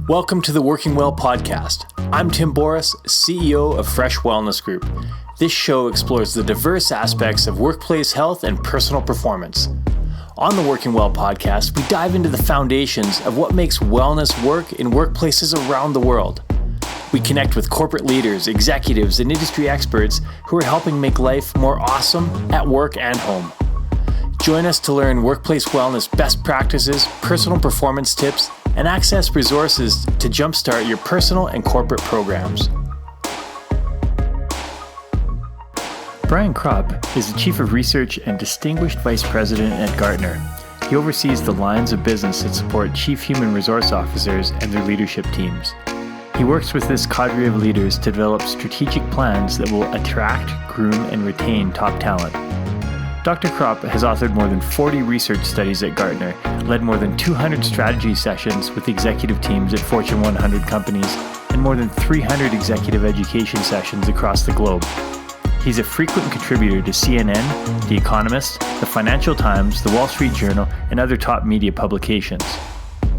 Welcome to the Working Well podcast. I'm Tim Boris, CEO of Fresh Wellness Group. This show explores the diverse aspects of workplace health and personal performance. On the Working Well podcast, we dive into the foundations of what makes wellness work in workplaces around the world. We connect with corporate leaders, executives, and industry experts who are helping make life more awesome at work and home. Join us to learn workplace wellness best practices, personal performance tips, and access resources to jumpstart your personal and corporate programs. Brian Kropp is the Chief of Research and Distinguished Vice President at Gartner. He oversees the lines of business that support Chief Human Resource Officers and their leadership teams. He works with this cadre of leaders to develop strategic plans that will attract, groom, and retain top talent. Dr. Kropp has authored more than 40 research studies at Gartner, led more than 200 strategy sessions with executive teams at Fortune 100 companies, and more than 300 executive education sessions across the globe. He's a frequent contributor to CNN, The Economist, The Financial Times, The Wall Street Journal, and other top media publications.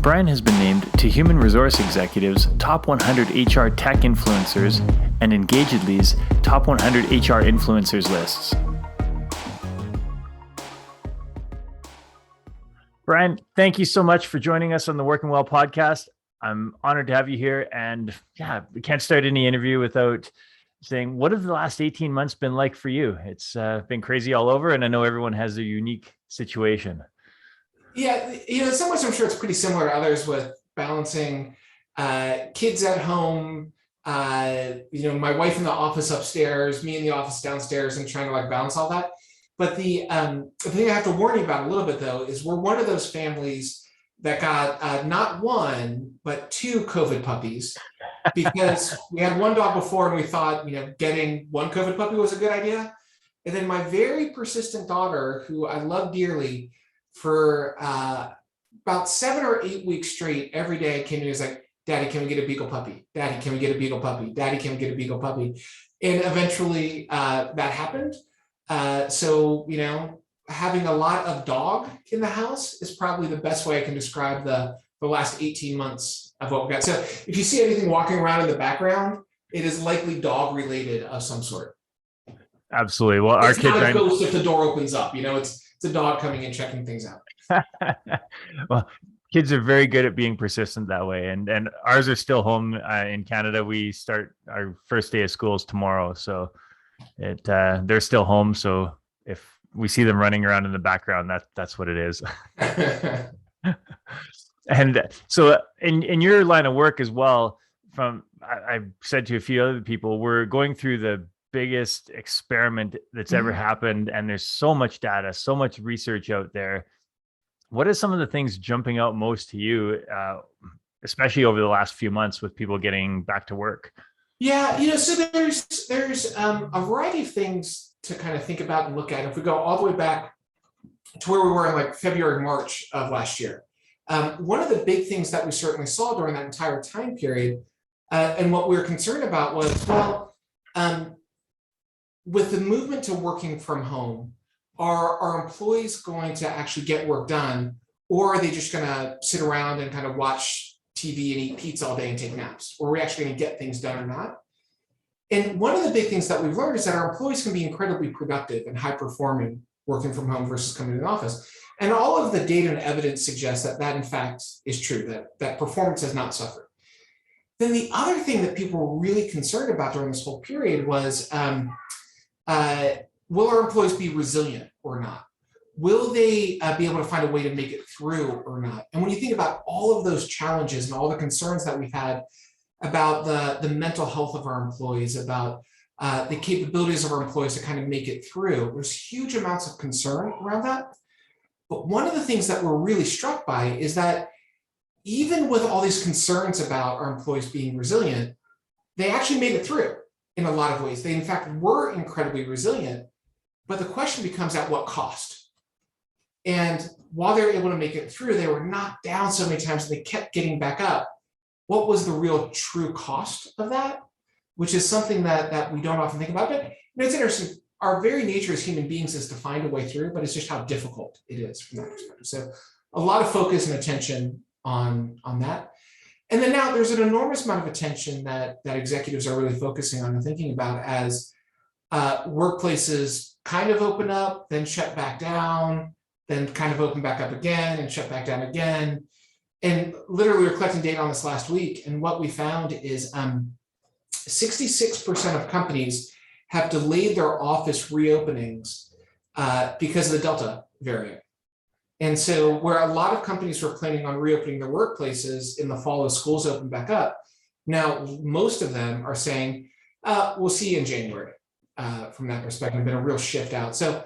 Brian has been named to Human Resource Executive's Top 100 HR Tech Influencers and Engagedly's Top 100 HR Influencers lists. Brian, thank you so much for joining us on the Working Well podcast. I'm honored to have you here. And we can't start any interview without saying, what have the last 18 months been like for you? It's been crazy all over, and I know everyone has their unique situation. Yeah, in some ways, I'm sure it's pretty similar to others with balancing kids at home, my wife in the office upstairs, me in the office downstairs, and trying to balance all that. But the thing I have to warn you about a little bit, though, is we're one of those families that got not one, but two COVID puppies, because we had one dog before and we thought, getting one COVID puppy was a good idea. And then my very persistent daughter, who I love dearly, for about 7 or 8 weeks straight, every day came to me and was like, Daddy, can we get a beagle puppy? Daddy, can we get a beagle puppy? Daddy, can we get a beagle puppy? And eventually that happened. So having a lot of dog in the house is probably the best way I can describe the last 18 months of what we got. So if you see anything walking around in the background, it is likely dog related of some sort. Absolutely. Well, our kids not a ghost if the door opens up. It's a dog coming and checking things out. Well, kids are very good at being persistent that way, and ours are still home in Canada. We start our first day of schools tomorrow, so they're still home. So if we see them running around in the background, that's what it is. And so in your line of work as well, I've said to a few other people, we're going through the biggest experiment that's ever happened, and there's so much data, so much research out there. What are some of the things jumping out most to you, especially over the last few months with people getting back to work? Yeah, so there's a variety of things to kind of think about and look at. If we go all the way back to where we were in February, March of last year, one of the big things that we certainly saw during that entire time period, and what we were concerned about was, with the movement to working from home, are our employees going to actually get work done, or are they just going to sit around and kind of watch TV and eat pizza all day and take naps? Or are we actually going to get things done or not? And one of the big things that we've learned is that our employees can be incredibly productive and high performing working from home versus coming to the office. And all of the data and evidence suggests that in fact is true, that performance has not suffered. Then the other thing that people were really concerned about during this whole period was, will our employees be resilient or not? Will they be able to find a way to make it through or not? And when you think about all of those challenges and all the concerns that we've had about the mental health of our employees, about the capabilities of our employees to kind of make it through, there's huge amounts of concern around that. But one of the things that we're really struck by is that even with all these concerns about our employees being resilient, they actually made it through in a lot of ways. They, in fact, were incredibly resilient. But the question becomes, at what cost? And while they were able to make it through, they were knocked down so many times and they kept getting back up. What was the real true cost of that? Which is something that we don't often think about. But it's interesting. Our very nature as human beings is to find a way through, but it's just how difficult it is from that perspective. So a lot of focus and attention on that. And then now there's an enormous amount of attention that executives are really focusing on and thinking about as workplaces kind of open up, then shut back down, then kind of open back up again and shut back down again. And literally we were collecting data on this last week, and what we found is 66% of companies have delayed their office reopenings because of the Delta variant. And so where a lot of companies were planning on reopening their workplaces in the fall as schools open back up, now most of them are saying, we'll see you in January. From that perspective, been a real shift out. So,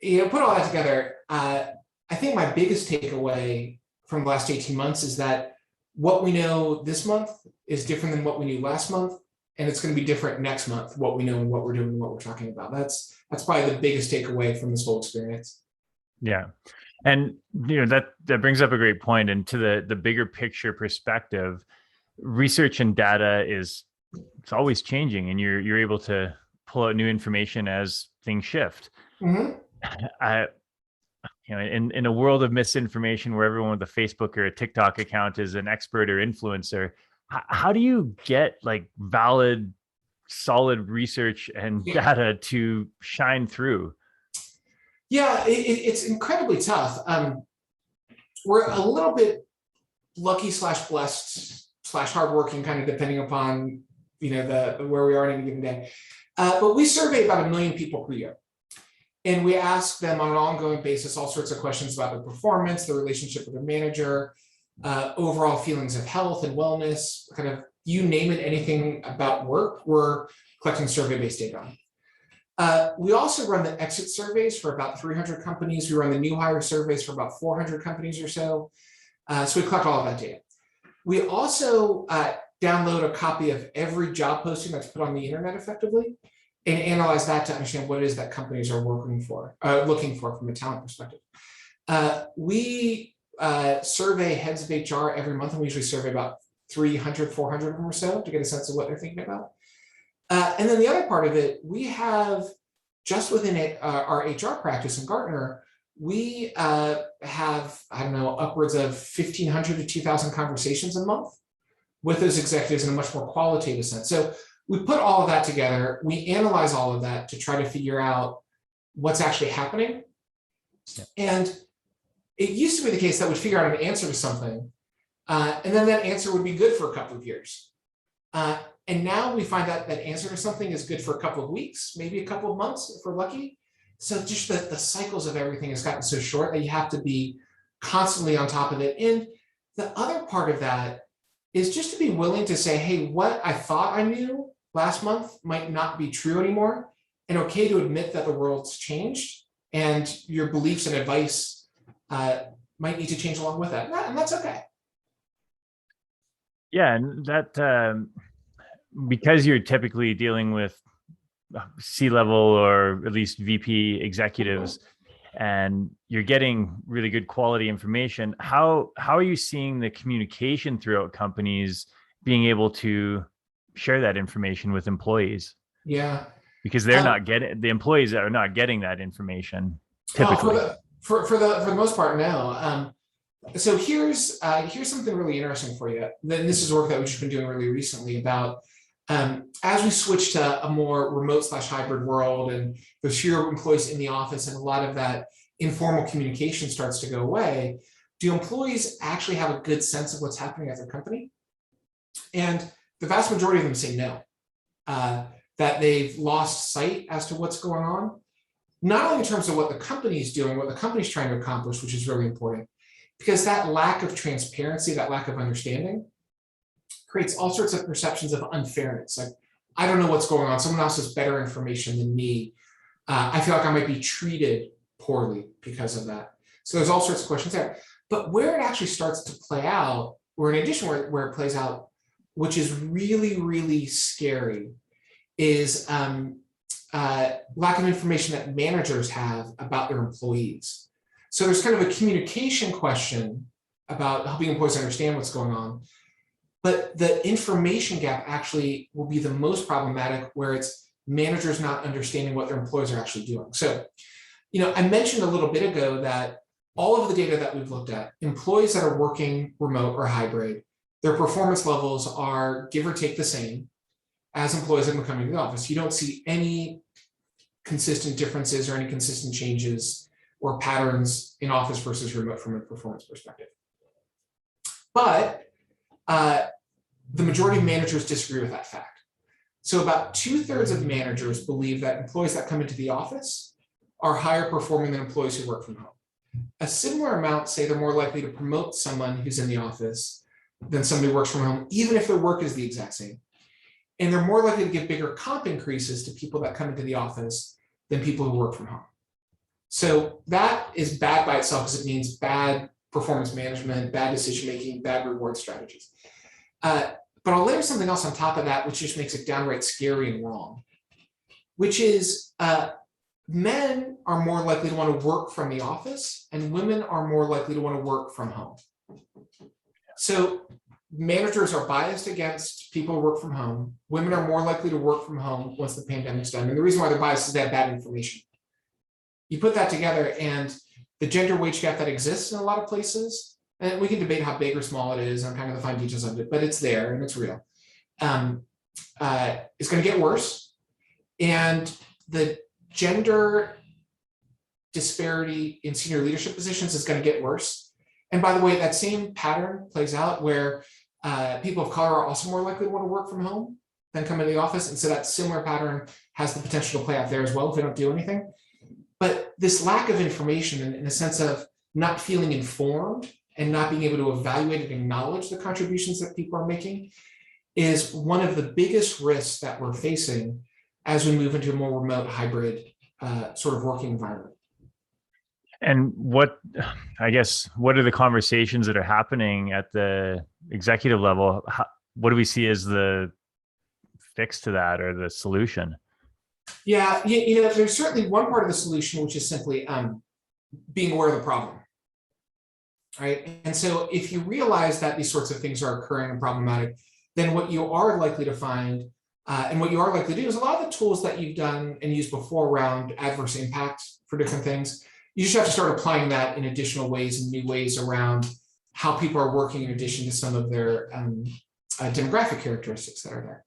put all that together, I think my biggest takeaway from the last 18 months is that what we know this month is different than what we knew last month, and it's going to be different next month, what we know and what we're doing and what we're talking about. That's probably the biggest takeaway from this whole experience. Yeah. And that brings up a great point. And to the bigger picture perspective, research and data it's always changing, and you're able to pull out new information as things shift. Mm-hmm. In a world of misinformation where everyone with a Facebook or a TikTok account is an expert or influencer, how do you get like valid, solid research and data to shine through? Yeah, it's incredibly tough. We're a little bit lucky / blessed / hardworking, kind of depending upon where we are in any given day. But we survey about 1 million people per year. And we ask them on an ongoing basis all sorts of questions about their performance, their relationship with their manager, overall feelings of health and wellness, kind of you name it, anything about work, we're collecting survey-based data on. We also run the exit surveys for about 300 companies. We run the new hire surveys for about 400 companies or so. So we collect all of that data. We also download a copy of every job posting that's put on the internet effectively and analyze that to understand what it is that companies are looking for from a talent perspective. We survey heads of HR every month, and we usually survey about 300, 400 of them or so to get a sense of what they're thinking about. And then the other part of it, we have just within our HR practice in Gartner, we have, upwards of 1,500 to 2,000 conversations a month with those executives in a much more qualitative sense. So we put all of that together, we analyze all of that to try to figure out what's actually happening. Yeah. And it used to be the case that we'd figure out an answer to something, and then that answer would be good for a couple of years. And now we find that that answer to something is good for a couple of weeks, maybe a couple of months if we're lucky. So just the cycles of everything has gotten so short that you have to be constantly on top of it. And the other part of that is just to be willing to say, hey, what I thought I knew last month might not be true anymore, and okay to admit that the world's changed and your beliefs and advice might need to change along with that. And that's okay. Yeah, and that because you're typically dealing with C-level or at least VP executives, and you're getting really good quality information, how are you seeing the communication throughout companies being able to share that information with employees? Yeah, because they're not getting, the employees are not getting that information typically. For the most part, no. So here's something really interesting for you. Then this is work that we've just been doing really recently about as we switch to a more remote / hybrid world, and there's fewer employees in the office, and a lot of that informal communication starts to go away. Do employees actually have a good sense of what's happening at their company? And the vast majority of them say no, that they've lost sight as to what's going on, not only in terms of what the company's doing, what the company's trying to accomplish, which is really important, because that lack of transparency, that lack of understanding creates all sorts of perceptions of unfairness. Like, I don't know what's going on. Someone else has better information than me. I feel like I might be treated poorly because of that. So there's all sorts of questions there. But where it actually starts to play out, or in addition where it plays out, which is really, really scary, is lack of information that managers have about their employees. So there's kind of a communication question about helping employees understand what's going on. But the information gap actually will be the most problematic, where it's managers not understanding what their employees are actually doing. So, I mentioned a little bit ago that all of the data that we've looked at, employees that are working remote or hybrid, their performance levels are give or take the same as employees that have been coming to the office. You don't see any consistent differences or any consistent changes or patterns in office versus remote from a performance perspective. But the majority of managers disagree with that fact. So about 2/3 of managers believe that employees that come into the office are higher performing than employees who work from home. A similar amount say they're more likely to promote someone who's in the office than somebody who works from home, even if their work is the exact same. And they're more likely to give bigger comp increases to people that come into the office than people who work from home. So that is bad by itself because it means bad performance management, bad decision-making, bad reward strategies. But I'll layer something else on top of that, which just makes it downright scary and wrong, which is men are more likely to want to work from the office and women are more likely to want to work from home. So managers are biased against people who work from home. Women are more likely to work from home once the pandemic's done. And the reason why they're biased is they have bad information. You put that together and the gender wage gap that exists in a lot of places, and we can debate how big or small it is, I'm kind of the fine details of it, but it's there and it's real. It's going to get worse. And the gender disparity in senior leadership positions is going to get worse. And by the way, that same pattern plays out where people of color are also more likely to want to work from home than come into the office. And so that similar pattern has the potential to play out there as well if they don't do anything. But this lack of information in a sense of not feeling informed and not being able to evaluate and acknowledge the contributions that people are making is one of the biggest risks that we're facing as we move into a more remote hybrid sort of working environment. And what are the conversations that are happening at the executive level? What do we see as the fix to that or the solution? Yeah, there's certainly one part of the solution, which is simply being aware of the problem, right? And so if you realize that these sorts of things are occurring and problematic, then what you are likely to find and what you are likely to do is a lot of the tools that you've done and used before around adverse impact for different things, you just have to start applying that in additional ways and new ways around how people are working in addition to some of their demographic characteristics that are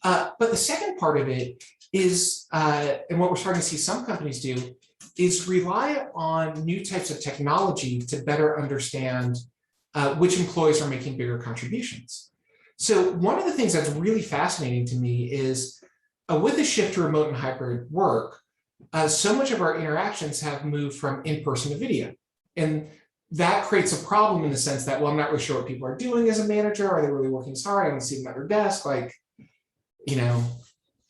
there. But the second part of it is, and what we're starting to see some companies do, is rely on new types of technology to better understand which employees are making bigger contributions. So one of the things that's really fascinating to me is with the shift to remote and hybrid work, so much of our interactions have moved from in-person to video. And that creates a problem in the sense that, well, I'm not really sure what people are doing as a manager. Are they really working so hard? I don't see them at their desk.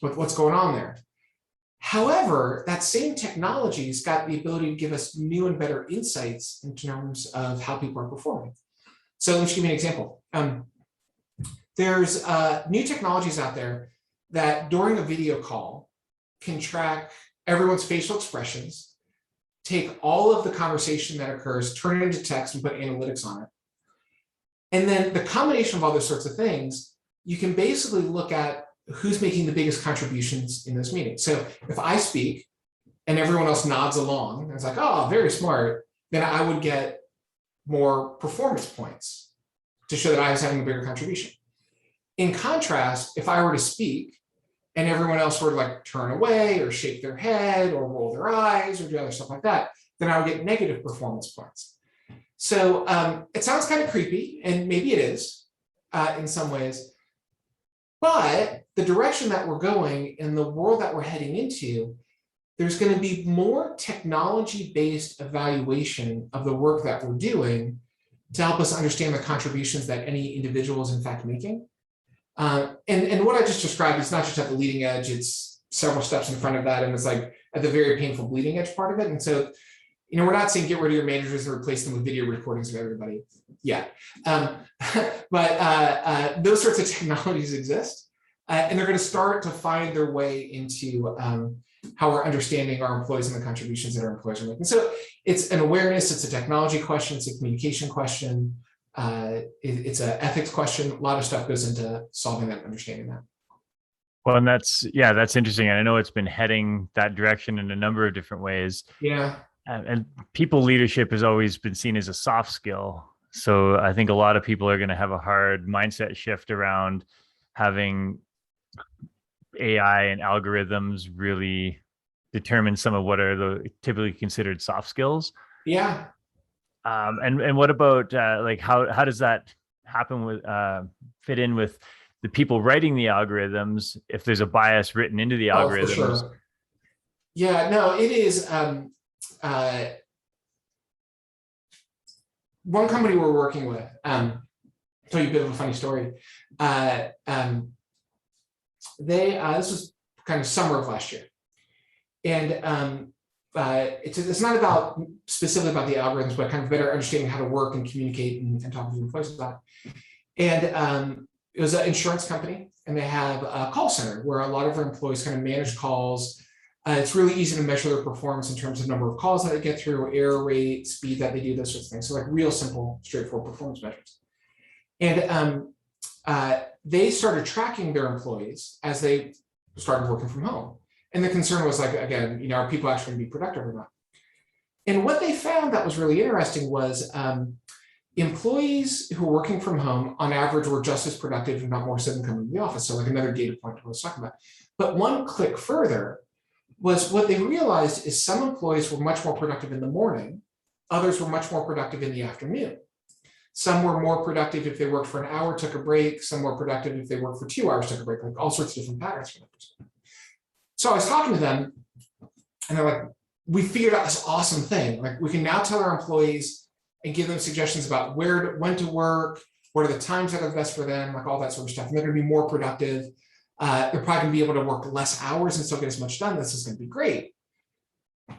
What's going on there? However, that same technology's got the ability to give us new and better insights in terms of how people are performing. So let me give you an example. There's new technologies out there that during a video call can track everyone's facial expressions, take all of the conversation that occurs, turn it into text and put analytics on it. And then the combination of all those sorts of things, you can basically look at who's making the biggest contributions in this meeting. So if I speak and everyone else nods along, and it's like, oh, very smart, then I would get more performance points to show that I was having a bigger contribution. In contrast, if I were to speak and everyone else were to turn away or shake their head or roll their eyes or do other stuff like that, then I would get negative performance points. So it sounds kind of creepy, and maybe it is in some ways, but the direction that we're going and the world that we're heading into, there's going to be more technology-based evaluation of the work that we're doing to help us understand the contributions that any individual is in fact making. And what I just described is not just at the leading edge, it's several steps in front of that, and it's at the very painful bleeding edge part of it. And so, we're not saying get rid of your managers and replace them with video recordings of everybody yet. But those sorts of technologies exist, and they're going to start to find their way into how we're understanding our employees and the contributions that our employees are making. So it's an awareness, it's a technology question, it's a communication question, it's an ethics question. A lot of stuff goes into solving that and understanding that. Well, and that's interesting. And I know it's been heading that direction in a number of different ways. Yeah. And people leadership has always been seen as a soft skill. So I think a lot of people are going to have a hard mindset shift around having AI and algorithms really determine some of what are the typically considered soft skills. Yeah. And what about like how does that happen with fit in with the people writing the algorithms if there's a bias written into the Oh, for algorithms? sure. Yeah, no, it is. One company we're working with, tell you a bit of a funny story. Uh, um, this was kind of summer of last year, and it's not about specifically about the algorithms, but kind of better understanding how to work and communicate and talk to employees about it. And it was an insurance company, and they have a call center where a lot of their employees kind of manage calls. It's really easy to measure their performance in terms of number of calls that they get through, error rate, speed that they do, those sorts of things. So like real simple, straightforward performance measures. And they started tracking their employees as they started working from home. And the concern was like, again, are people actually going to be productive or not? And what they found that was really interesting was employees who were working from home on average were just as productive, if not more so, than coming to the office. So like another data point I was talking about. But one click further was what they realized is some employees were much more productive in the morning, others were much more productive in the afternoon. Some were more productive if they worked for an hour, took a break, some were productive if they worked for 2 hours, took a break, like all sorts of different patterns from that perspective. So I was talking to them and they're like, we figured out this awesome thing. Like we can now tell our employees and give them suggestions about when to work, what are the times that are best for them, like all that sort of stuff. And they're going to be more productive. They're probably going to be able to work less hours and still get as much done. This is going to be great.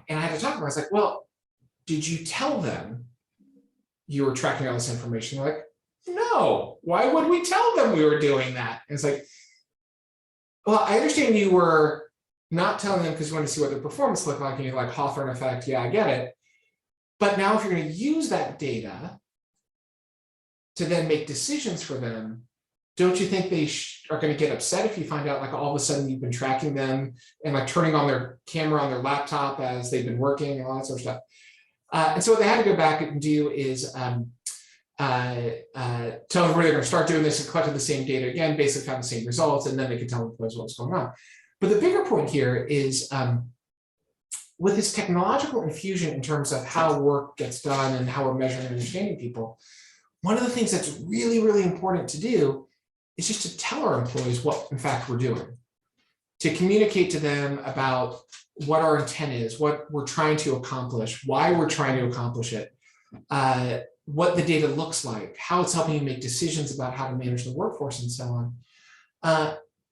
And I had to talk to them. I was like, well, did you tell them you were tracking all this information? They're like, no, why would we tell them we were doing that? And it's like, well, I understand you were not telling them because you wanted to see what their performance looked like, and you're like Hawthorne effect, yeah, I get it. But now if you're going to use that data to then make decisions for them, don't you think they are going to get upset if you find out like all of a sudden you've been tracking them and like turning on their camera on their laptop as they've been working and all that sort of stuff? And so what they had to go back and do is tell everybody they're going to start doing this and collecting the same data again, basically found the same results, and then they could tell employees what was going on. But the bigger point here is with this technological infusion in terms of how work gets done and how we're measuring and understanding people, one of the things that's really, really important to do is just to tell our employees what, in fact, we're doing, to communicate to them about what our intent is, what we're trying to accomplish, why we're trying to accomplish it, what the data looks like, how it's helping you make decisions about how to manage the workforce and so on.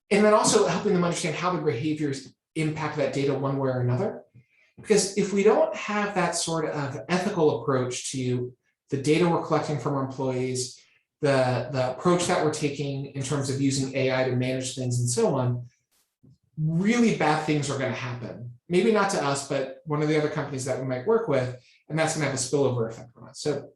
And then also helping them understand how their behaviors impact that data one way or another. Because if we don't have that sort of ethical approach to the data we're collecting from our employees, the approach that we're taking in terms of using AI to manage things and so on, really bad things are going to happen. Maybe not to us, but one of the other companies that we might work with, and that's going to have a spillover effect on us. So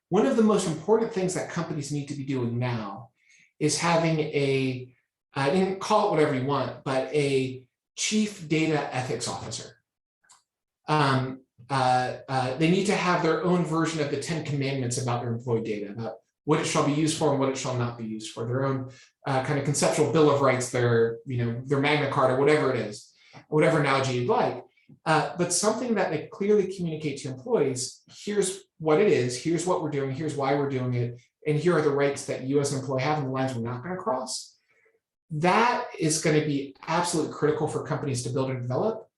one of the most important things that companies need to be doing now is having a, I didn't call it whatever you want, but a chief data ethics officer. They need to have their own version of the 10 commandments about their employee data, about what it shall be used for and what it shall not be used for, their own kind of conceptual bill of rights, their Magna Carta, whatever it is, whatever analogy you'd like, but something that they clearly communicate to employees. Here's what it is, here's what we're doing, here's why we're doing it, and here are the rights that you as an employee have and the lines we're not going to cross. That is going to be absolutely critical for companies to build and develop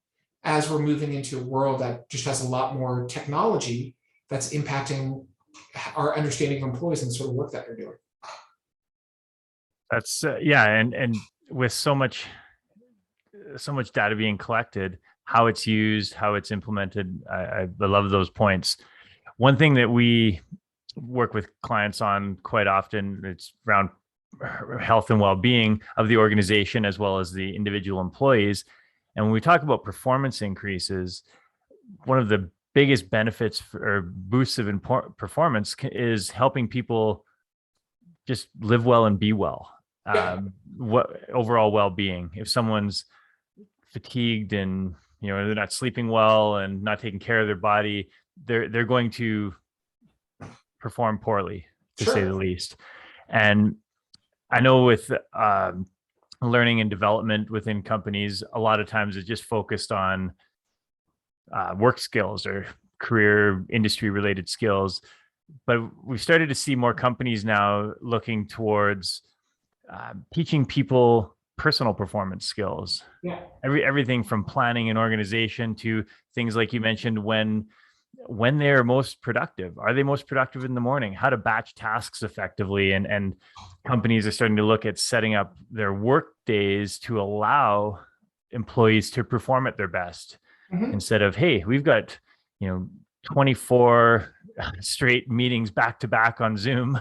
as we're moving into a world that just has a lot more technology that's impacting our understanding of employees and the sort of work that they're doing. That's yeah, and with so much data being collected, how it's used, how it's implemented, I love those points. One thing that we work with clients on quite often, it's around health and well-being of the organization as well as the individual employees. And when we talk about performance increases, one of the biggest benefits or boosts of performance is helping people just live well and be well. What overall well-being. If someone's fatigued and they're not sleeping well and not taking care of their body, they're going to perform poorly, to say the Sure. least. And I know with learning and development within companies, a lot of times it's just focused on work skills or career industry related skills. But we've started to see more companies now looking towards teaching people personal performance skills. Yeah. Everything from planning and organization to things like you mentioned, when they're most productive. Are they most productive in the morning? How to batch tasks effectively, and companies are starting to look at setting up their work days to allow employees to perform at their best, Mhm. instead of, hey, we've got 24 straight meetings back to back on Zoom,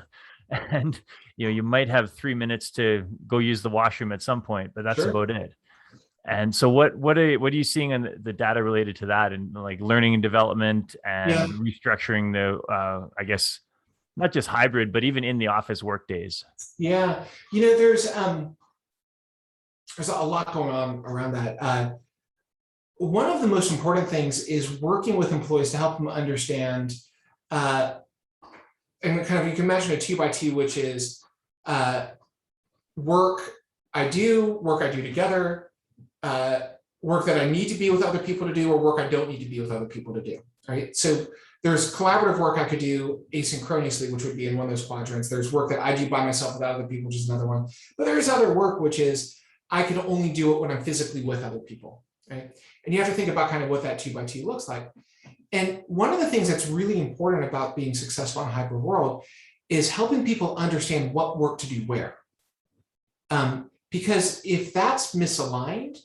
and you might have 3 minutes to go use the washroom at some point, but that's Sure. about it. And so what are you seeing in the data related to that, and like learning and development and Yeah. restructuring the I guess not just hybrid, but even in the office work days? Yeah. There's a lot going on around that. One of the most important things is working with employees to help them understand, and kind of, you can imagine a 2x2, which is work I do together, work that I need to be with other people to do, or work I don't need to be with other people to do, right? So there's collaborative work I could do asynchronously, which would be in one of those quadrants. There's work that I do by myself without other people, which is another one. But there's other work, which is I can only do it when I'm physically with other people, right? And you have to think about kind of what that 2x2 looks like. And one of the things that's really important about being successful in a hybrid world is helping people understand what work to do where. Because if that's misaligned,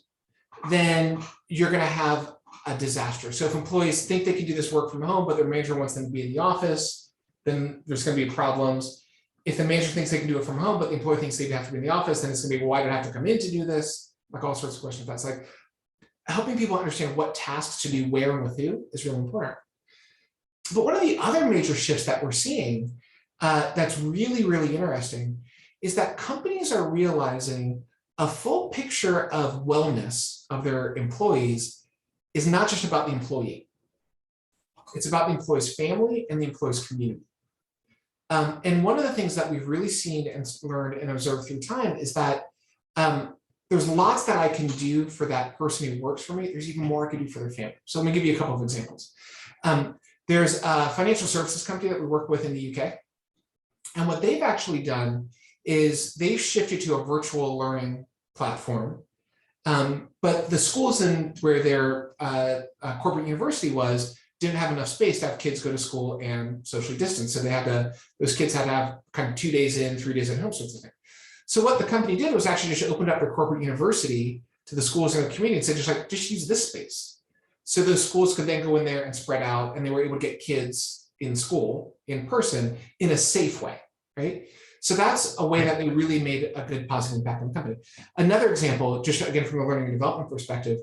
then you're going to have a disaster. So if employees think they can do this work from home, but their manager wants them to be in the office, then there's going to be problems. If the manager thinks they can do it from home, but the employee thinks they have to be in the office, then it's going to be, well, why do I have to come in to do this? Like all sorts of questions. That's like helping people understand what tasks to do where and with who is really important. But one of the other major shifts that we're seeing that's really, really interesting is that companies are realizing a full picture of wellness of their employees is not just about the employee. It's about the employee's family and the employee's community. And one of the things that we've really seen and learned and observed through time is that there's lots that I can do for that person who works for me. There's even more I can do for their family. So let me give you a couple of examples. There's a financial services company that we work with in the UK. And what they've actually done is they've shifted to a virtual learning platform. But the schools in where their corporate university was didn't have enough space to have kids go to school and socially distance. So those kids had to have kind of 2 days in, 3 days at home sorts of thing. So what the company did was actually just opened up their corporate university to the schools in the community and said, just use this space. So those schools could then go in there and spread out, and they were able to get kids in school in person in a safe way, right? So that's a way that they really made a good positive impact on the company. Another example, just again from a learning and development perspective,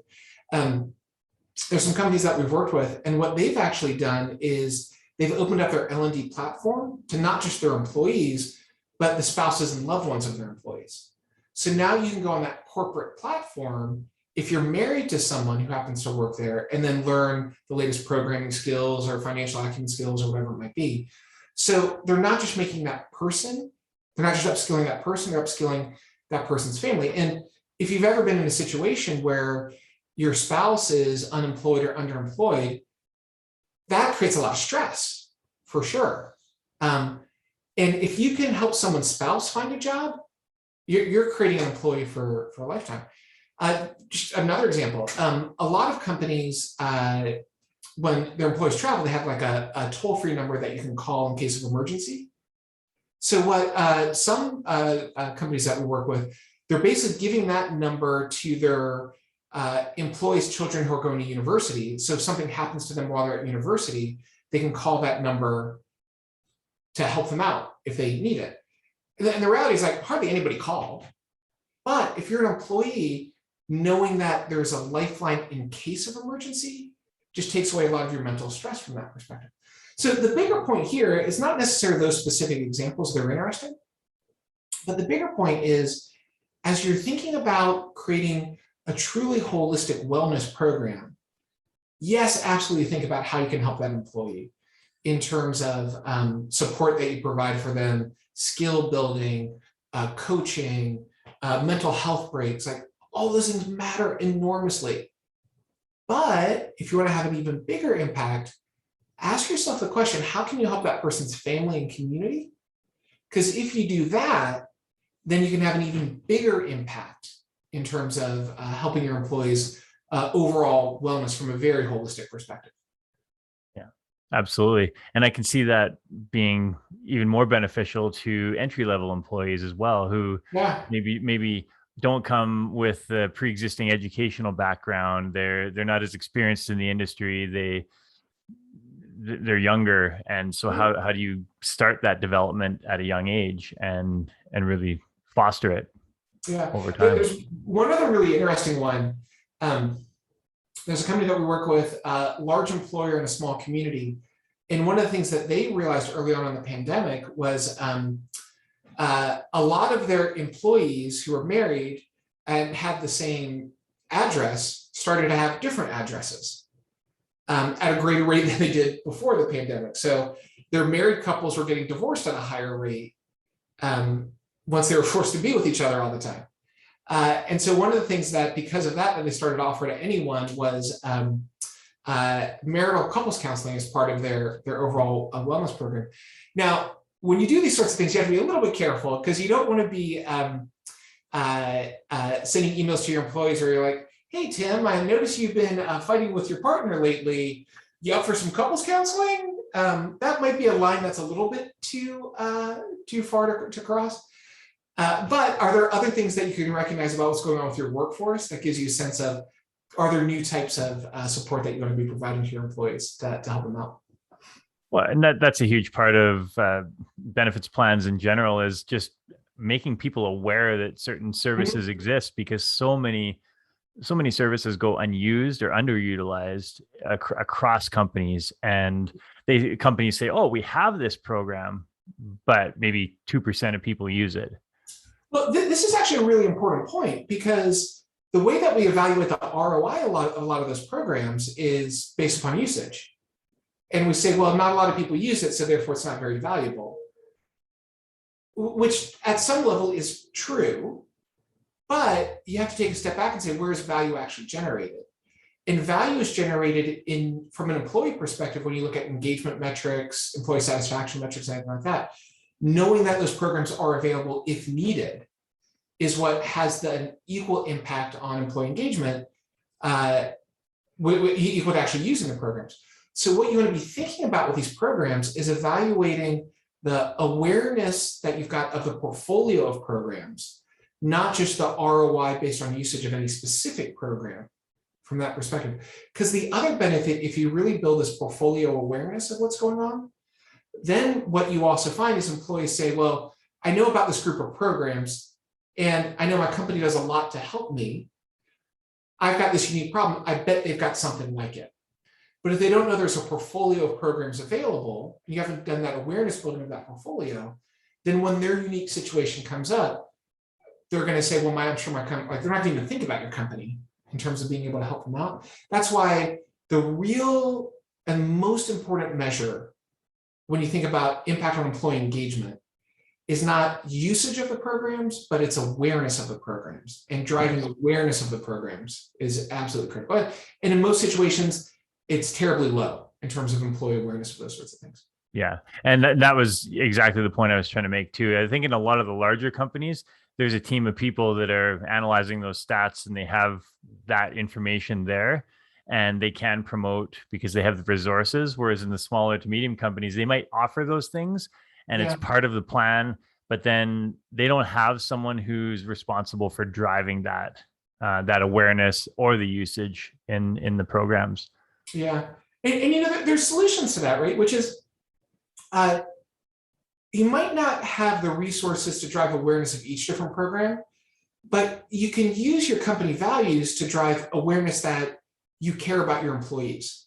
there's some companies that we've worked with, and what they've actually done is they've opened up their L&D platform to not just their employees, but the spouses and loved ones of their employees. So now you can go on that corporate platform if you're married to someone who happens to work there, and then learn the latest programming skills or financial acumen skills or whatever it might be. So they're not just making that person, they're not just upskilling that person, they're upskilling that person's family. And if you've ever been in a situation where your spouse is unemployed or underemployed, that creates a lot of stress, for sure. And if you can help someone's spouse find a job, you're creating an employee for a lifetime. Just another example, a lot of companies, when their employees travel, they have like a toll-free number that you can call in case of emergency. So what some companies that we work with, they're basically giving that number to their employees' children who are going to university. So if something happens to them while they're at university, they can call that number to help them out if they need it. And the reality is, like, hardly anybody called. But if you're an employee, knowing that there's a lifeline in case of emergency just takes away a lot of your mental stress from that perspective. So the bigger point here is not necessarily those specific examples that are interesting, but the bigger point is, as you're thinking about creating a truly holistic wellness program, yes, absolutely think about how you can help that employee. in terms of support that you provide for them, skill building, coaching, mental health breaks, like all those things matter enormously. But if you want to have an even bigger impact, ask yourself the question, how can you help that person's family and community? Because if you do that, then you can have an even bigger impact in terms of helping your employees' overall wellness from a very holistic perspective. Yeah, absolutely. And I can see that being even more beneficial to entry-level employees as well, who Yeah. maybe don't come with the pre-existing educational background. They're not as experienced in the industry. They're younger, and so how do you start that development at a young age and really foster it over time? There's one other really interesting one. There's a company that we work with, a large employer in a small community, and one of the things that they realized early on in the pandemic was a lot of their employees who were married and had the same address started to have different addresses at a greater rate than they did before the pandemic. So their married couples were getting divorced at a higher rate once they were forced to be with each other all the time. And so one of the things that, because of that they started to offer to anyone was marital couples counseling as part of their overall wellness program. Now, when you do these sorts of things, you have to be a little bit careful, because you don't want to be sending emails to your employees where you're like, hey, Tim, I noticed you've been fighting with your partner lately. You up for some couples counseling? That might be a line that's a little bit too far to cross. But are there other things that you can recognize about what's going on with your workforce that gives you a sense of, are there new types of support that you want to be providing to your employees to help them out? Well, and that's a huge part of benefits plans in general, is just making people aware that certain services exist, because so many services go unused or underutilized across companies, and companies say, oh, we have this program, but maybe 2% of people use it. Well, this is actually a really important point, because the way that we evaluate the ROI a lot of those programs is based upon usage. And we say, well, not a lot of people use it, so therefore it's not very valuable, which at some level is true, but you have to take a step back and say, where is value actually generated? And value is generated from an employee perspective when you look at engagement metrics, employee satisfaction metrics, anything like that. Knowing that those programs are available if needed is what has the equal impact on employee engagement, equal to actually using the programs. So what you want to be thinking about with these programs is evaluating the awareness that you've got of the portfolio of programs, not just the ROI based on usage of any specific program from that perspective. Because the other benefit, if you really build this portfolio awareness of what's going on, then what you also find is employees say, well, I know about this group of programs, and I know my company does a lot to help me. I've got this unique problem. I bet they've got something like it. But if they don't know there's a portfolio of programs available, and you haven't done that awareness building of that portfolio, then when their unique situation comes up, they're going to say, well, I'm sure my company, like, they're not going to even think about your company in terms of being able to help them out. That's why the real and most important measure when you think about impact on employee engagement is not usage of the programs, but it's awareness of the programs, and driving awareness of the programs is absolutely critical. And in most situations, it's terribly low in terms of employee awareness of those sorts of things. Yeah. And that was exactly the point I was trying to make too. I think in a lot of the larger companies, there's a team of people that are analyzing those stats, and they have that information there, and they can promote because they have the resources. Whereas in the smaller to medium companies, they might offer those things and it's part of the plan, but then they don't have someone who's responsible for driving that awareness or the usage in the programs. Yeah. And there's solutions to that, right? Which is, you might not have the resources to drive awareness of each different program, but you can use your company values to drive awareness that you care about your employees.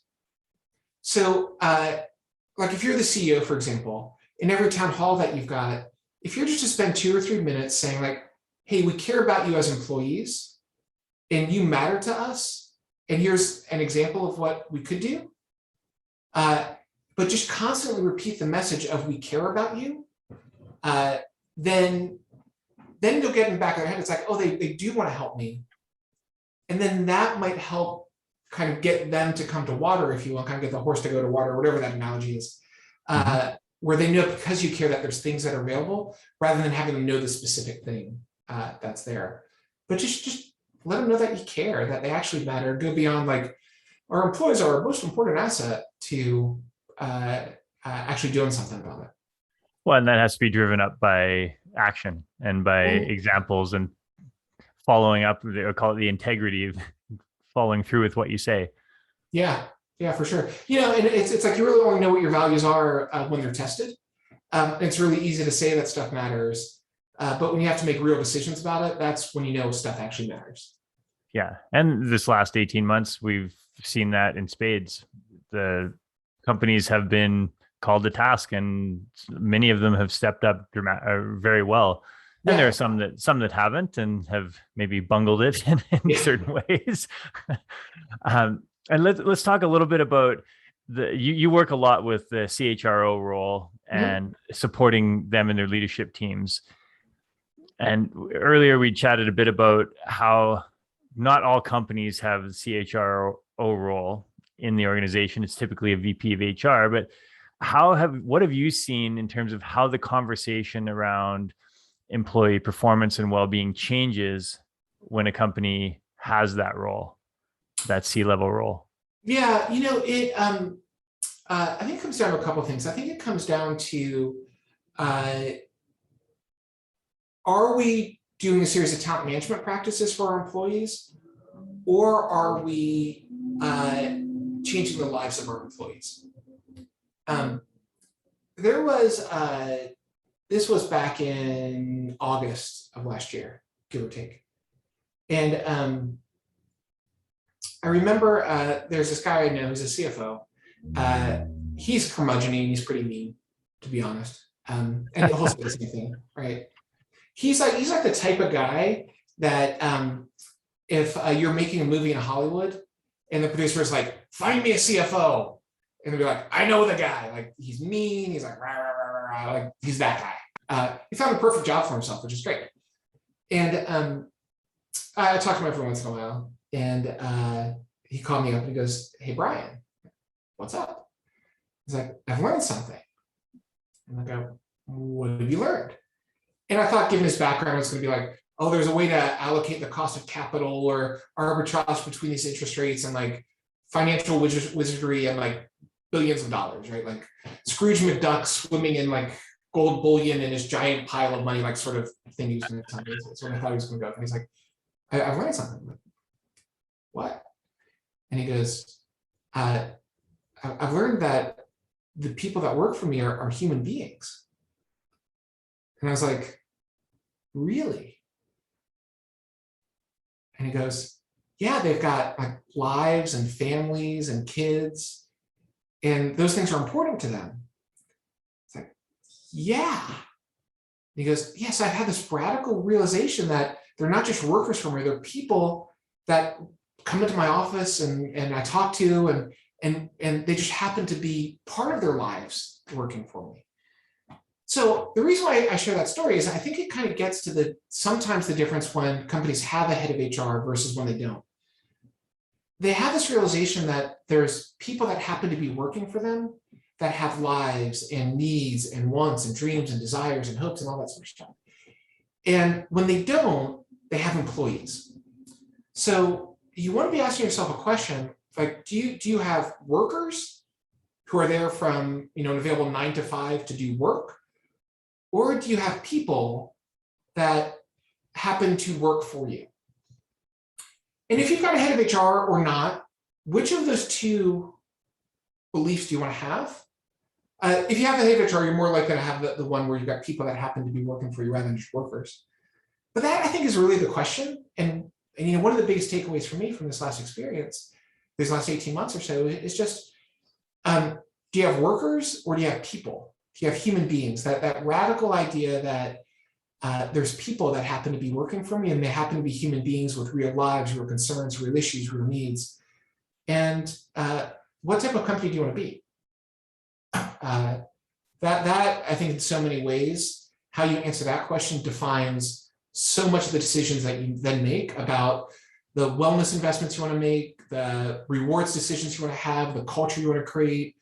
So like if you're the CEO, for example, in every town hall that you've got, if you're just to spend 2 or 3 minutes saying like, hey, we care about you as employees and you matter to us, and here's an example of what we could do, but just constantly repeat the message of we care about you, then you'll get in the back of their head. It's like, oh, they do want to help me. And then that might help kind of get them to come to water, if you will, kind of get the horse to go to water, whatever that analogy is, where they know because you care that there's things that are available, rather than having them know the specific thing that's there. But just let them know that you care, that they actually matter. Go beyond like, our employees are our most important asset to actually doing something about it. Well, and that has to be driven up by action and by examples and following up. They call it the integrity of following through with what you say. Yeah, for sure. And it's like you really only know what your values are when they're tested. It's really easy to say that stuff matters, but when you have to make real decisions about it, that's when you know stuff actually matters. Yeah, and this last 18 months, we've seen that in spades. The companies have been called to task, and many of them have stepped up very well. And there are some that haven't and have maybe bungled it in certain ways. And let's talk a little bit about you work a lot with the CHRO role and supporting them in their leadership teams. And earlier we chatted a bit about how not all companies have the CHRO role in the organization. It's typically a VP of HR, but what have you seen in terms of how the conversation around employee performance and well-being changes when a company has that role, that C-level role? Yeah, it I think it comes down to a couple of things. I think it comes down to are we doing a series of talent management practices for our employees, or are we changing the lives of our employees? There was this was back in August of last year, give or take. And I remember there's this guy I know who's a CFO. He's curmudgeon-y and he's pretty mean, to be honest. And he'll say the same thing, right? He's like the type of guy that if you're making a movie in Hollywood and the producer is like, find me a CFO, and they'll be like, I know the guy. Like, he's mean. He's like, rah, rah, rah, rah, rah. Like, he's that guy. He found a perfect job for himself, which is great. And I talk to him every once in a while, and he called me up and he goes, hey, Brian, what's up? He's like, I've learned something. And I go, what have you learned? And I thought, given his background, it's going to be like, oh, there's a way to allocate the cost of capital or arbitrage between these interest rates and like financial wizardry and like billions of dollars, right? Like Scrooge McDuck swimming in like gold bullion in his giant pile of money, like sort of thing he was going to tell me. That's what I thought he was going to go. And he's like, I've learned something. I'm like, what? And he goes, I've learned that the people that work for me are human beings. And I was like, really? And he goes, yeah, they've got like lives and families and kids, and those things are important to them. It's like, yeah. And he goes, yes, I've had this radical realization that they're not just workers for me, they're people that come into my office and I talk to, and they just happen to be part of their lives working for me. So the reason why I share that story is I think it kind of gets to sometimes the difference when companies have a head of HR versus when they don't. They have this realization that there's people that happen to be working for them that have lives and needs and wants and dreams and desires and hopes and all that sort of stuff. And when they don't, they have employees. So you want to be asking yourself a question like, do you have workers who are there from an available 9 to 5 to do work? Or do you have people that happen to work for you? And if you've got a head of HR or not, which of those two beliefs do you want to have? If you have a head of HR, you're more likely to have the one where you've got people that happen to be working for you rather than just workers. But that, I think, is really the question. And one of the biggest takeaways for me from this last experience, these last 18 months or so, is just, do you have workers or do you have people? Do you have human beings? That radical idea that there's people that happen to be working for me, and they happen to be human beings with real lives, real concerns, real issues, real needs. And what type of company do you want to be? That I think in so many ways, how you answer that question defines so much of the decisions that you then make about the wellness investments you want to make, the rewards decisions you want to have, the culture you want to create,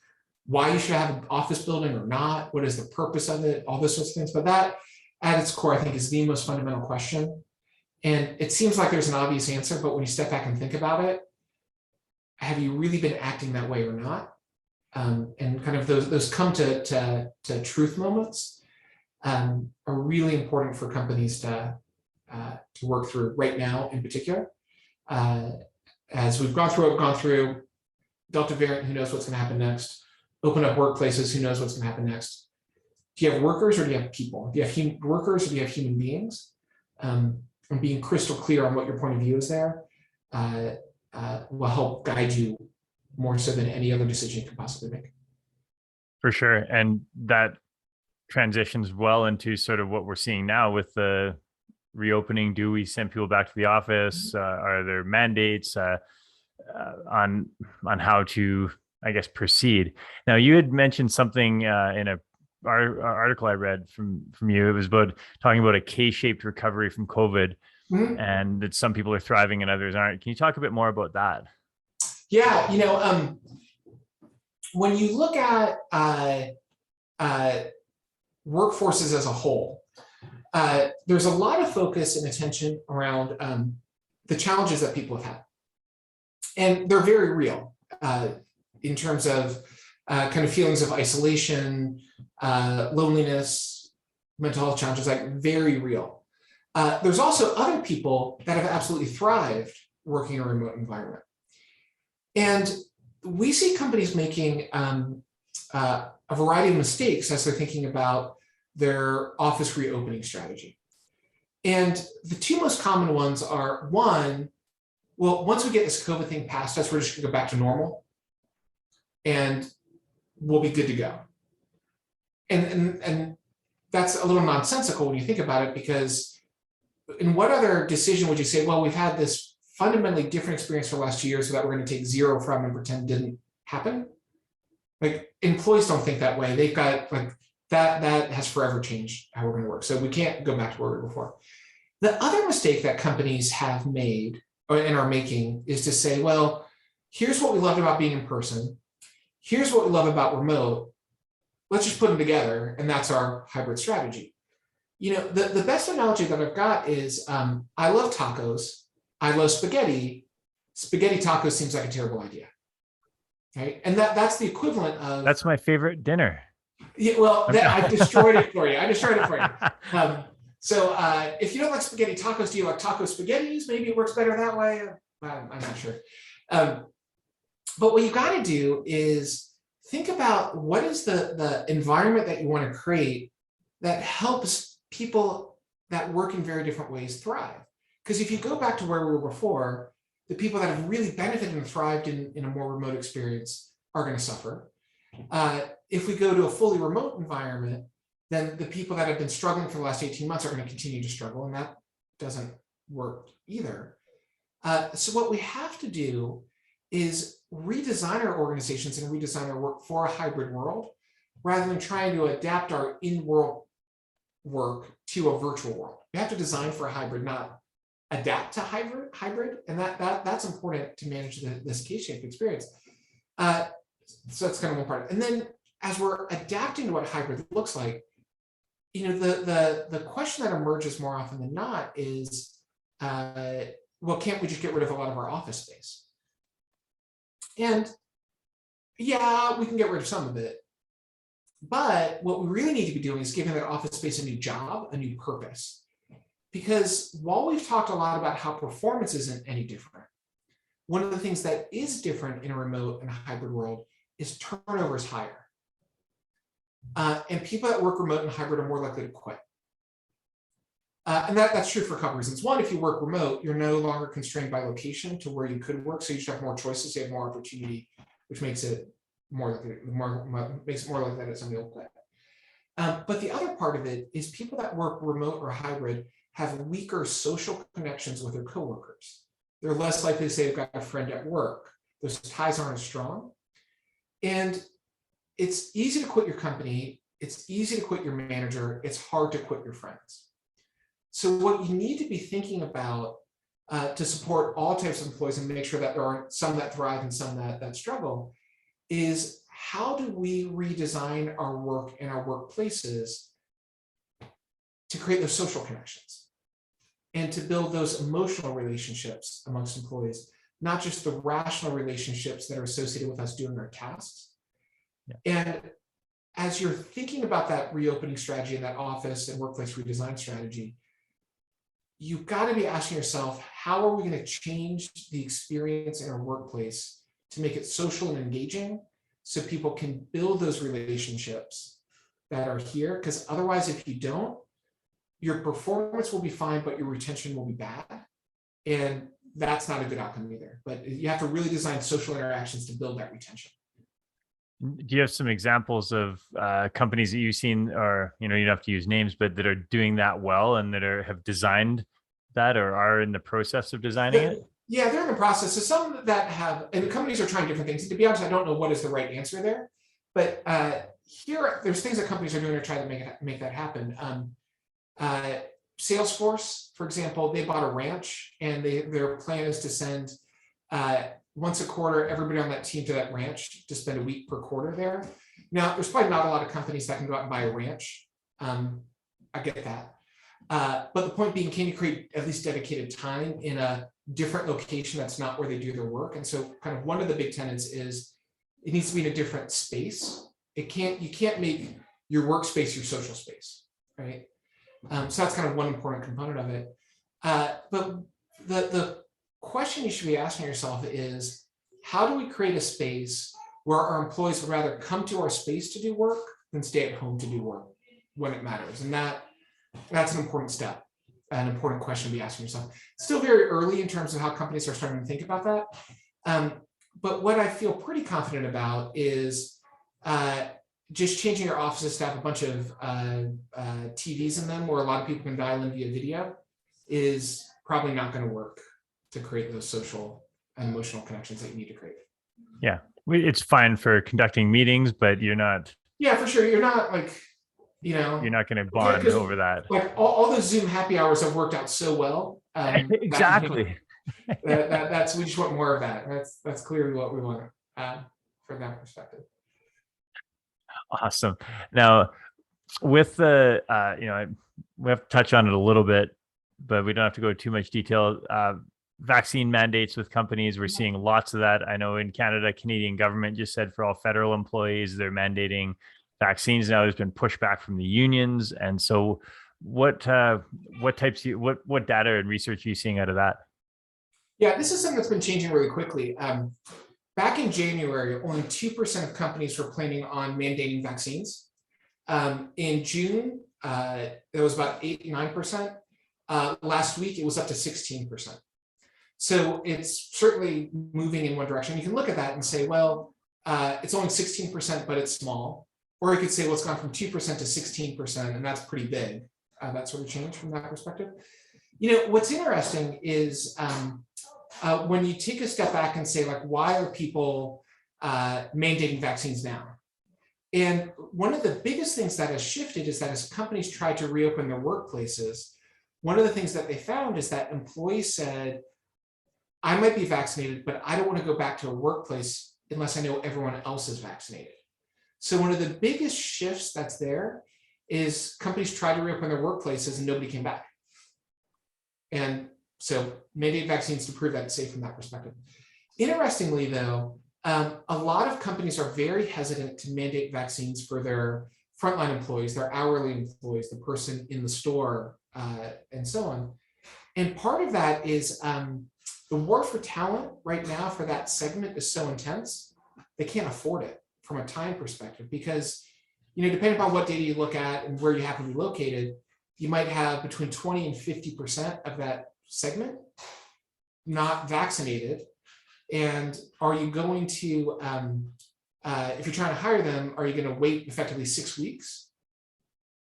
why you should have an office building or not, what is the purpose of it, all those sorts of things. But that, at its core, I think is the most fundamental question. And it seems like there's an obvious answer, but when you step back and think about it, have you really been acting that way or not? And kind of those come to truth moments are really important for companies to work through right now in particular. As we've gone through Delta variant, who knows what's going to happen next? Open up workplaces, who knows what's going to happen next? Do you have workers or do you have people? Do you have workers or do you have human beings? And being crystal clear on what your point of view is there will help guide you more so than any other decision you can possibly make. For sure. And that transitions well into sort of what we're seeing now with the reopening. Do we send people back to the office? Are there mandates on how to, I guess, proceed? Now, you had mentioned something in a article I read from you. It was about talking about a K-shaped recovery from COVID, and that some people are thriving and others aren't. Can you talk a bit more about that? Yeah, when you look at workforces as a whole, there's a lot of focus and attention around the challenges that people have had. And they're very real in terms of kind of feelings of isolation, loneliness, mental health challenges, like very real. There's also other people that have absolutely thrived working in a remote environment. And we see companies making a variety of mistakes as they're thinking about their office reopening strategy. And the two most common ones are, one, well, once we get this COVID thing past us, we're just gonna go back to normal and we'll be good to go. And that's a little nonsensical when you think about it, because in what other decision would you say, well, we've had this fundamentally different experience for the last 2 years so that we're going to take zero from and pretend didn't happen? Like, employees don't think that way. They've got like that has forever changed how we're going to work. So we can't go back to where we were before. The other mistake that companies have made and are making is to say, well, here's what we loved about being in person. Here's what we love about remote. Let's just put them together. And that's our hybrid strategy. The best analogy that I've got is I love tacos. I love spaghetti. Spaghetti tacos seems like a terrible idea. Right. And that's the equivalent of. That's my favorite dinner. Yeah, well, I destroyed it for you. So if you don't like spaghetti tacos, do you like taco spaghettis? Maybe it works better that way. I'm not sure. But what you got to do is think about what is the environment that you want to create that helps people that work in very different ways thrive. Because if you go back to where we were before, the people that have really benefited and thrived in a more remote experience are going to suffer. If we go to a fully remote environment, then the people that have been struggling for the last 18 months are going to continue to struggle, and that doesn't work either. So what we have to do is redesign our organizations and redesign our work for a hybrid world, rather than trying to adapt our in-world work to a virtual world. We have to design for a hybrid, not adapt to hybrid, and that's important to manage this K-shaped experience. So that's kind of one part. And then as we're adapting to what hybrid looks like, the question that emerges more often than not is, well, can't we just get rid of a lot of our office space? And yeah, we can get rid of some of it. But what we really need to be doing is giving that office space a new job, a new purpose. Because while we've talked a lot about how performance isn't any different, one of the things that is different in a remote and a hybrid world is turnover is higher. And people that work remote and hybrid are more likely to quit. And that's true for a couple reasons. One, if you work remote, you're no longer constrained by location to where you could work. So you should have more choices, you have more opportunity, which makes it more likely that somebody will quit. But the other part of it is people that work remote or hybrid have weaker social connections with their coworkers. They're less likely to say they've got a friend at work. Those ties aren't as strong. And it's easy to quit your company. It's easy to quit your manager. It's hard to quit your friends. So what you need to be thinking about to support all types of employees and make sure that there are some that thrive and some that struggle is how do we redesign our work and our workplaces to create those social connections and to build those emotional relationships amongst employees, not just the rational relationships that are associated with us doing our tasks. Yeah. And as you're thinking about that reopening strategy and that office and workplace redesign strategy, you've got to be asking yourself, how are we going to change the experience in our workplace to make it social and engaging so people can build those relationships that are here? Because otherwise, if you don't, your performance will be fine, but your retention will be bad. And that's not a good outcome either. But you have to really design social interactions to build that retention. Do you have some examples of companies that you've seen, or you don't have to use names, but that are doing that well and that have designed that or are in the process of designing it? Yeah, they're in the process. So some that have, and the companies are trying different things. To be honest, I don't know what is the right answer there, but here there's things that companies are doing to try to make that happen. Salesforce, for example, they bought a ranch, and their plan is to send once a quarter everybody on that team to that ranch to spend a week per quarter there. Now, there's probably not a lot of companies that can go out and buy a ranch. I get that. But the point being, can you create at least dedicated time in a different location that's not where they do their work? And so kind of one of the big tenets is it needs to be in a different space. You can't make your workspace your social space, right? So that's kind of one important component of it. But the question you should be asking yourself is, how do we create a space where our employees would rather come to our space to do work than stay at home to do work when it matters? And that's an important step, an important question to be asking yourself. Still very early in terms of how companies are starting to think about that. But what I feel pretty confident about is just changing your offices to have a bunch of TVs in them where a lot of people can dial in via video is probably not going to work to create those social and emotional connections that you need to create. Yeah, it's fine for conducting meetings, but you're not. Yeah, for sure. You're not like, you're not going to bond over that. Like all those Zoom happy hours have worked out so well. Exactly. That's we just want more of that. That's clearly what we want from that perspective. Awesome. Now, with the we have to touch on it a little bit, but we don't have to go too much detail. Vaccine mandates with companies, we're seeing lots of that. I know in Canada, Canadian government just said for all federal employees, they're mandating vaccines now. There's been pushback from the unions, and so what data and research are you seeing out of that? Yeah, this is something that's been changing really quickly. Back in January, only 2% of companies were planning on mandating vaccines. In June, it was about 8-9%. Last week, it was up to 16%. So it's certainly moving in one direction. You can look at that and say, well, it's only 16%, but it's small. Or you could say, well, it's gone from 2% to 16%, and that's pretty big. That sort of change from that perspective. What's interesting is when you take a step back and say, like, why are people mandating vaccines now? And one of the biggest things that has shifted is that as companies try to reopen their workplaces, one of the things that they found is that employees said, I might be vaccinated, but I don't want to go back to a workplace unless I know everyone else is vaccinated. So one of the biggest shifts that's there is companies try to reopen their workplaces and nobody came back. And so mandate vaccines to prove that it's safe from that perspective. Interestingly, though, a lot of companies are very hesitant to mandate vaccines for their frontline employees, their hourly employees, the person in the store, and so on. And part of that is the war for talent right now for that segment is so intense, they can't afford it from a time perspective because, depending upon what data you look at and where you happen to be located, you might have between 20 and 50% of that segment not vaccinated. And are you going to, if you're trying to hire them, are you going to wait effectively 6 weeks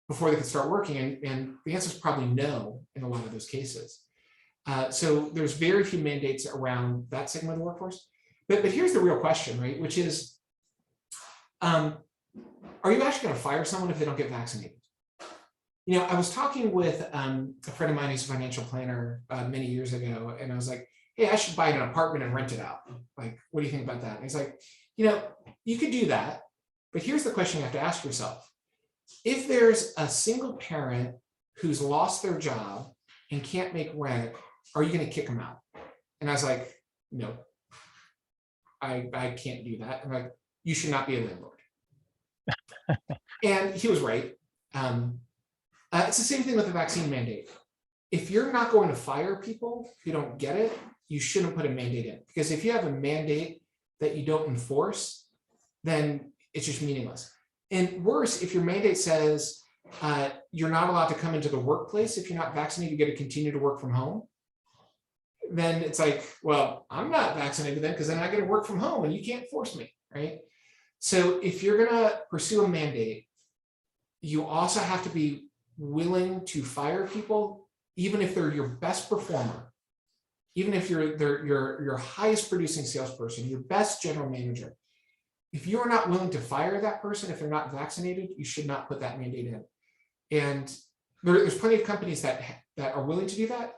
before they can start working? And the answer is probably no in a lot of those cases. So there's very few mandates around that segment of the workforce. But here's the real question, right? Which is, are you actually going to fire someone if they don't get vaccinated? I was talking with a friend of mine who's a financial planner many years ago, and I was like, hey, I should buy an apartment and rent it out. Like, what do you think about that? And he's like, you could do that, but here's the question you have to ask yourself. If there's a single parent who's lost their job and can't make rent, are you going to kick them out? And I was like, no, I can't do that. I'm like, you should not be a landlord. And he was right. It's the same thing with the vaccine mandate. If you're not going to fire people who don't get it, you shouldn't put a mandate in. Because if you have a mandate that you don't enforce, then it's just meaningless. And worse, if your mandate says you're not allowed to come into the workplace if you're not vaccinated, you get to continue to work from home, then it's like, well, I'm not vaccinated then, because then I get to work from home and you can't force me, right? So if you're going to pursue a mandate, you also have to be willing to fire people, even if they're your best performer, even if they're your highest producing salesperson, your best general manager. If you are not willing to fire that person, if they're not vaccinated, you should not put that mandate in. And there's plenty of companies that are willing to do that.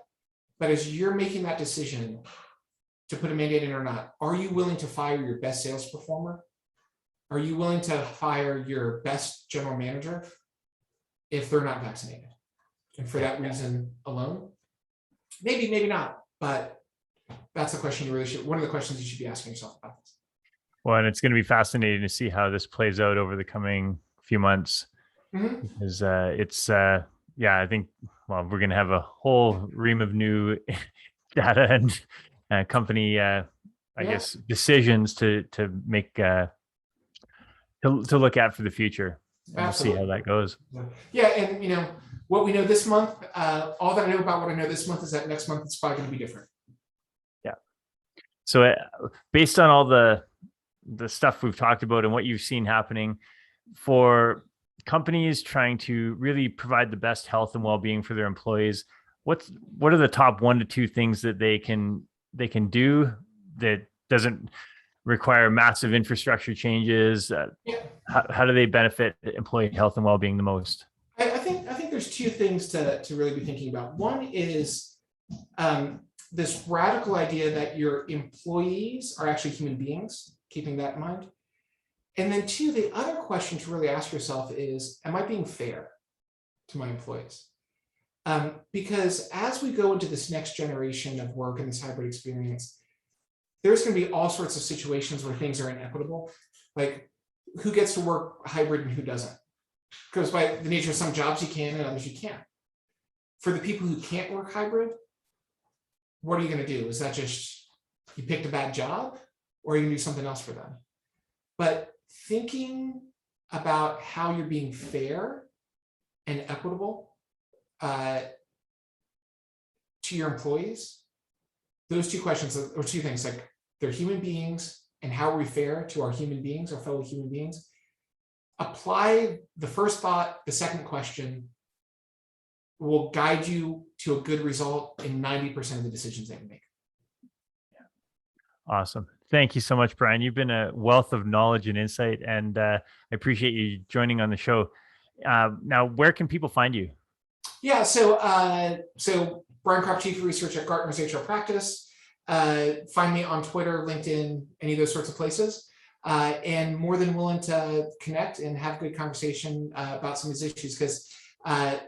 But as you're making that decision to put a mandate in or not, are you willing to fire your best sales performer? Are you willing to fire your best general manager if they're not vaccinated? And for that reason alone, maybe not, but that's the question one of the questions you should be asking yourself about this. Well, and it's going to be fascinating to see how this plays out over the coming few months. Mm-hmm. Because I think, we're going to have a whole ream of new data and company, guess, decisions to make, to look at for the future. We'll see how that goes. Yeah. And, what we know this month, all that I know about what I know this month is that next month it's probably going to be different. Yeah. So based on all the stuff we've talked about and what you've seen happening for companies trying to really provide the best health and well-being for their employees, what are the top 1 to 2 things that they can do that doesn't require massive infrastructure changes? How do they benefit employee health and well-being the most? I think there's 2 things to really be thinking about. One is this radical idea that your employees are actually human beings, keeping that in mind. And then 2, the other question to really ask yourself is, am I being fair to my employees? Because as we go into this next generation of work and this hybrid experience, there's going to be all sorts of situations where things are inequitable. Like, who gets to work hybrid and who doesn't? Because by the nature of some jobs you can and others you can't. For the people who can't work hybrid, what are you going to do? Is that just you picked a bad job, or are you going to do something else for them? But thinking about how you're being fair and equitable to your employees, those 2 questions, or 2 things, like they're human beings and how are we fair to our human beings, our fellow human beings? Apply the first thought, the second question will guide you to a good result in 90% of the decisions that you make. Awesome. Thank you so much, Brian. You've been a wealth of knowledge and insight, and I appreciate you joining on the show. Now, where can people find you? Yeah, so Brian Kropp, Chief of Research at Gartner's HR Practice. Find me on Twitter, LinkedIn, any of those sorts of places. And more than willing to connect and have a good conversation about some of these issues, because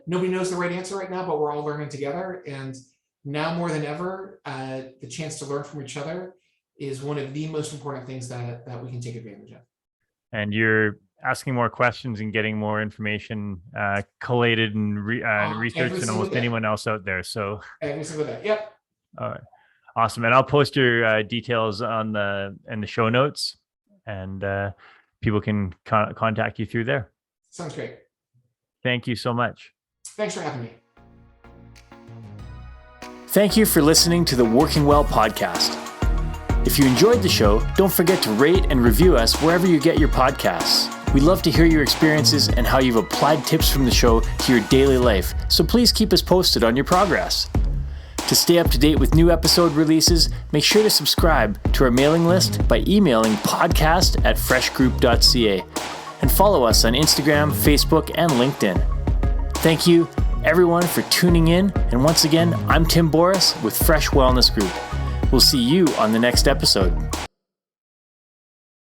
nobody knows the right answer right now, but we're all learning together. And now more than ever, the chance to learn from each other is one of the most important things that we can take advantage of. And you're asking more questions and getting more information collated and researched than almost anyone else out there. So every single day. Yep. All right. Awesome. And I'll post your details in the show notes, and people can contact you through there. Sounds great. Thank you so much. Thanks for having me. Thank you for listening to the Working Well podcast. If you enjoyed the show, don't forget to rate and review us wherever you get your podcasts. We love to hear your experiences and how you've applied tips from the show to your daily life, so please keep us posted on your progress. To stay up to date with new episode releases, make sure to subscribe to our mailing list by emailing podcast@freshgroup.ca. And follow us on Instagram, Facebook, and LinkedIn. Thank you, everyone, for tuning in. And once again, I'm Tim Boris with Fresh Wellness Group. We'll see you on the next episode.